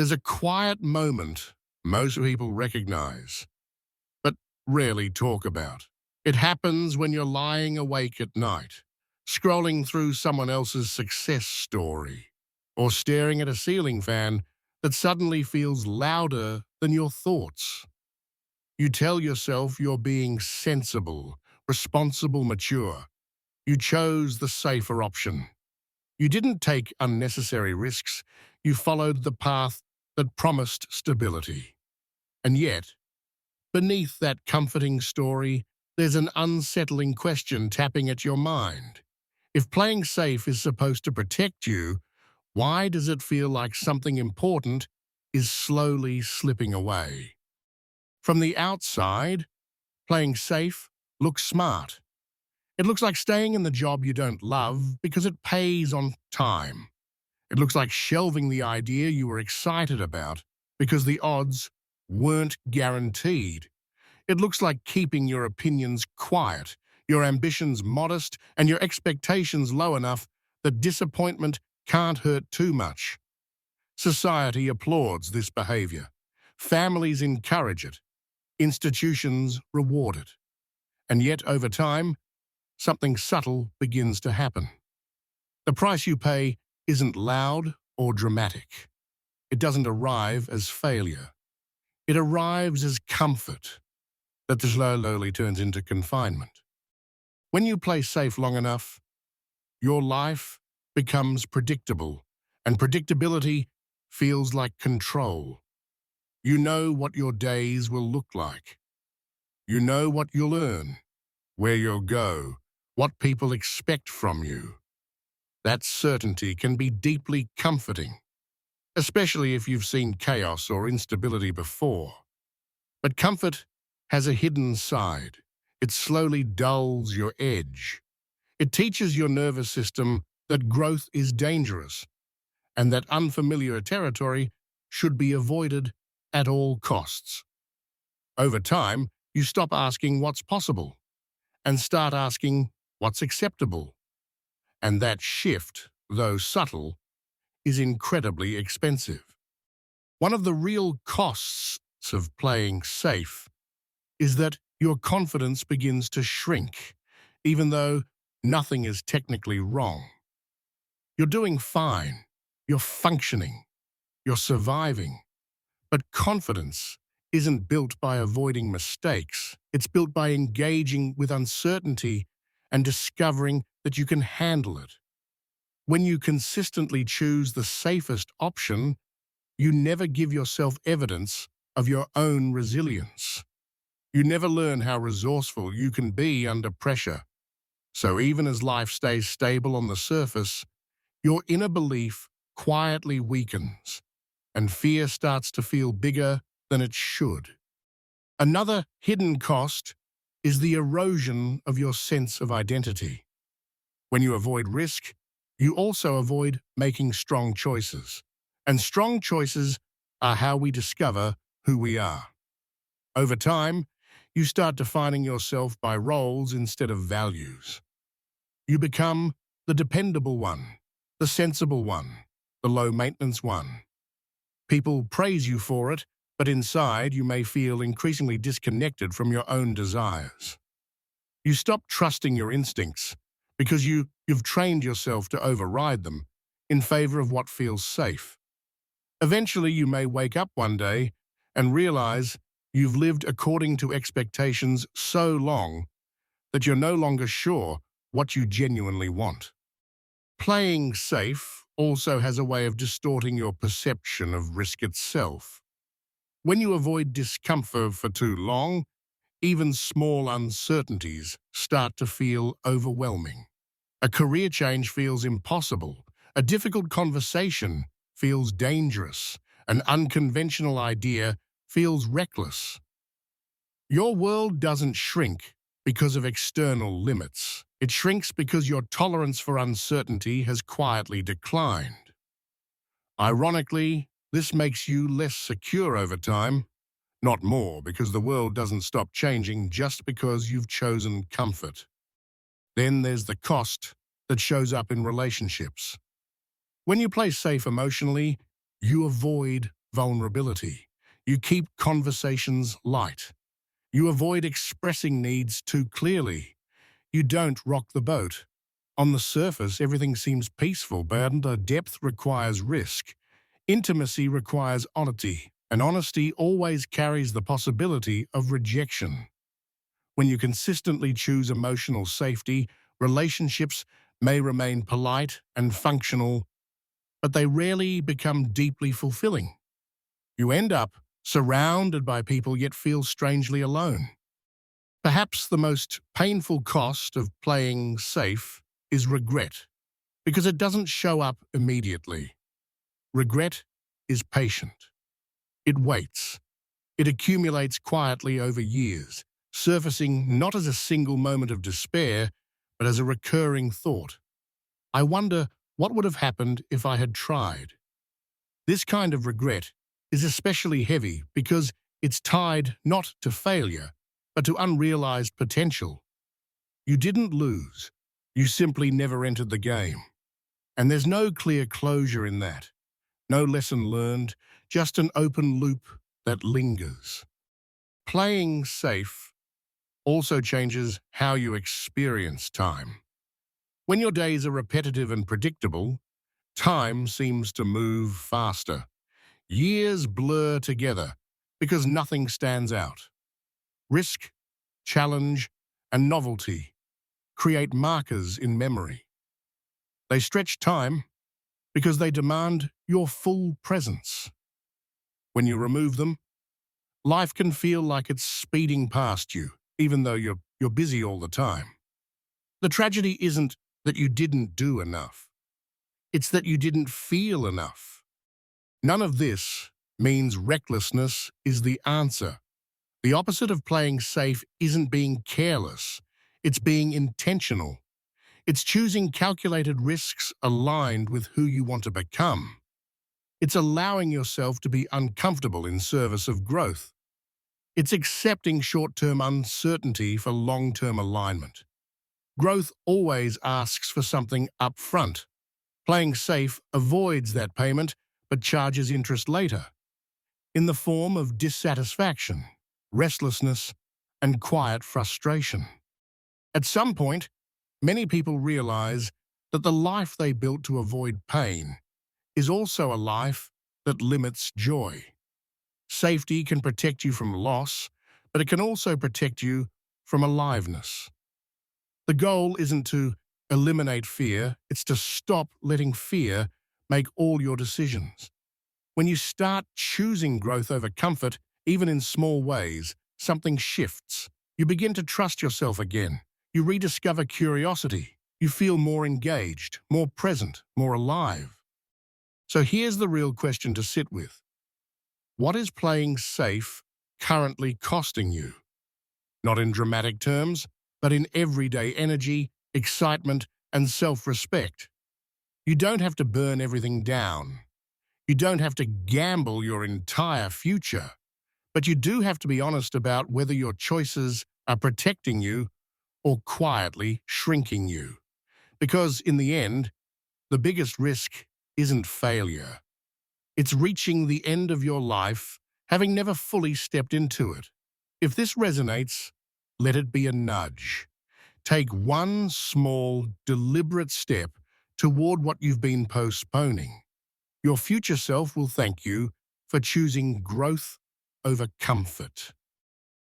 There's a quiet moment most people recognize, but rarely talk about. It happens when you're lying awake at night, scrolling through someone else's success story, or staring at a ceiling fan that suddenly feels louder than your thoughts. You tell yourself you're being sensible, responsible, mature. You chose the safer option. You didn't take unnecessary risks. You followed the path that promised stability. And yet, beneath that comforting story, there's an unsettling question tapping at your mind. If playing safe is supposed to protect you, why does it feel like something important is slowly slipping away? From the outside, playing safe looks smart. It looks like staying in the job you don't love because it pays on time. It looks like shelving the idea you were excited about because the odds weren't guaranteed. It looks like keeping your opinions quiet, your ambitions modest, and your expectations low enough that disappointment can't hurt too much. Society applauds this behavior. Families encourage it. Institutions reward it. And yet, over time, something subtle begins to happen. The price you pay isn't loud or dramatic. It doesn't arrive as failure. It arrives as comfort that slowly turns into confinement. When you play safe long enough, your life becomes predictable, and predictability feels like control. You know what your days will look like. You know what you'll earn, where you'll go, what people expect from you. That certainty can be deeply comforting, especially if you've seen chaos or instability before. But comfort has a hidden side. It slowly dulls your edge. It teaches your nervous system that growth is dangerous and that unfamiliar territory should be avoided at all costs. Over time, you stop asking what's possible and start asking what's acceptable. And that shift, though subtle, is incredibly expensive. One of the real costs of playing safe is that your confidence begins to shrink, even though nothing is technically wrong. You're doing fine, you're functioning, you're surviving, but confidence isn't built by avoiding mistakes. It's built by engaging with uncertainty and discovering that you can handle it. When you consistently choose the safest option, you never give yourself evidence of your own resilience. You never learn how resourceful you can be under pressure. So even as life stays stable on the surface, your inner belief quietly weakens, and fear starts to feel bigger than it should. Another hidden cost is the erosion of your sense of identity. When you avoid risk, you also avoid making strong choices. And strong choices are how we discover who we are. Over time, you start defining yourself by roles instead of values. You become the dependable one, the sensible one, the low-maintenance one. People praise you for it, but inside you may feel increasingly disconnected from your own desires. You stop trusting your instincts because you've trained yourself to override them in favor of what feels safe. Eventually, you may wake up one day and realize you've lived according to expectations so long that you're no longer sure what you genuinely want. Playing safe also has a way of distorting your perception of risk itself. When you avoid discomfort for too long, even small uncertainties start to feel overwhelming. A career change feels impossible. A difficult conversation feels dangerous. An unconventional idea feels reckless. Your world doesn't shrink because of external limits. It shrinks because your tolerance for uncertainty has quietly declined. Ironically, this makes you less secure over time, not more, because the world doesn't stop changing just because you've chosen comfort. Then there's the cost that shows up in relationships. When you play safe emotionally, you avoid vulnerability. You keep conversations light. You avoid expressing needs too clearly. You don't rock the boat. On the surface, everything seems peaceful, but the depth requires risk. Intimacy requires honesty, and honesty always carries the possibility of rejection. When you consistently choose emotional safety, relationships may remain polite and functional, but they rarely become deeply fulfilling. You end up surrounded by people yet feel strangely alone. Perhaps the most painful cost of playing safe is regret, because it doesn't show up immediately. Regret is patient. It waits. It accumulates quietly over years, surfacing not as a single moment of despair, but as a recurring thought. I wonder what would have happened if I had tried. This kind of regret is especially heavy because it's tied not to failure, but to unrealized potential. You didn't lose. You simply never entered the game. And there's no clear closure in that. No lesson learned, just an open loop that lingers. Playing safe also changes how you experience time. When your days are repetitive and predictable, time seems to move faster. Years blur together because nothing stands out. Risk, challenge, and novelty create markers in memory. They stretch time because they demand your full presence. When you remove them, life can feel like it's speeding past you, even though you're busy all the time. The tragedy isn't that you didn't do enough. It's that you didn't feel enough. None of this means recklessness is the answer. The opposite of playing safe isn't being careless. It's being intentional. It's choosing calculated risks aligned with who you want to become. It's allowing yourself to be uncomfortable in service of growth. It's accepting short-term uncertainty for long-term alignment. Growth always asks for something up front. Playing safe avoids that payment but charges interest later, in the form of dissatisfaction, restlessness, and quiet frustration. At some point, many people realize that the life they built to avoid pain is also a life that limits joy. Safety can protect you from loss, but it can also protect you from aliveness. The goal isn't to eliminate fear, it's to stop letting fear make all your decisions. When you start choosing growth over comfort, even in small ways, something shifts. You begin to trust yourself again. You rediscover curiosity. You feel more engaged, more present, more alive. So here's the real question to sit with. What is playing safe currently costing you? Not in dramatic terms, but in everyday energy, excitement, and self-respect. You don't have to burn everything down. You don't have to gamble your entire future. But you do have to be honest about whether your choices are protecting you or quietly shrinking you. Because in the end, the biggest risk isn't failure. It's reaching the end of your life, having never fully stepped into it. If this resonates, let it be a nudge. Take one small, deliberate step toward what you've been postponing. Your future self will thank you for choosing growth over comfort.